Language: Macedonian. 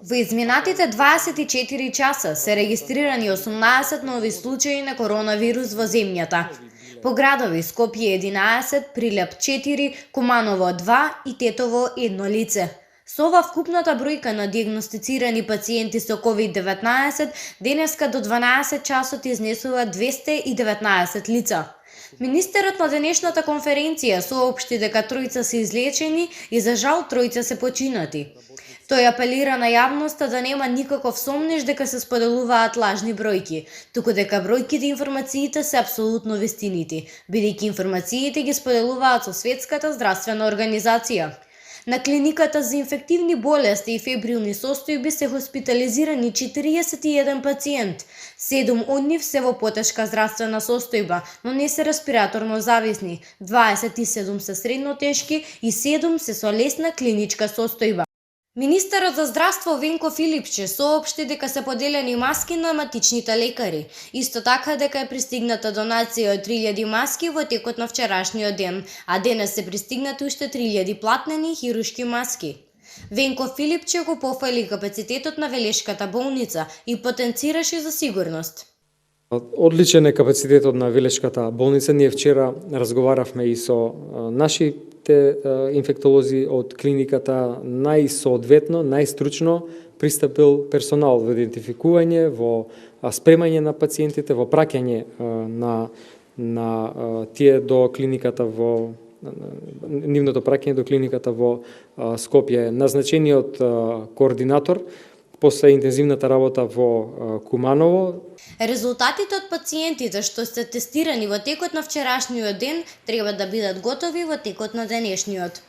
Во изминатите 24 часа се регистрирани 18 нови случаи на коронавирус во земјата. По градови Скопје 11, Прилеп 4, Куманово 2 и Тетово 1 лице. Со ова вкупната бројка на диагностицирани пациенти со COVID-19 денеска до 12 часот изнесува 219 лица. Министерот на денешната конференција соопшти дека тројца се излечени и за жал тројца се починати. Тој апелира на јавноста да нема никаков сомнеж дека се споделуваат лажни бројки, туку дека бројките и информациите се апсолутно вистинити, бидејќи информациите ги споделуваат со Светската здравствена организација. На клиниката за инфективни болести и фебрилни состојби се хоспитализирани 41 пациент. 7 од нив се во потешка здравствена состојба, но не се респираторно зависни. 27 се средно тешки и 7 се со лесна клиничка состојба. Министерот за здравство Венко Филипче соопшти дека се поделени маски на матичните лекари. Исто така дека е пристигната донација од 3000 маски во текот на вчерашниот ден, а денес се пристигнати уште 3000 платнени хируршки маски. Венко Филипче го пофали капацитетот на Велешката болница и потенцираше за сигурност. Одличен е капацитетот на Велешката болница. Ние вчера разговаравме и со нашите инфектолози од клиниката, најсоодветно, најстручно пристапил персонал во идентификување, во спремање на пациентите, во праќање на тие до клиниката во нивното праќање до клиниката во Скопје. Назначениот координатор после интензивната работа во Куманово. Резултатите од пациентите што се тестирани во текот на вчерашниот ден треба да бидат готови во текот на денешниот.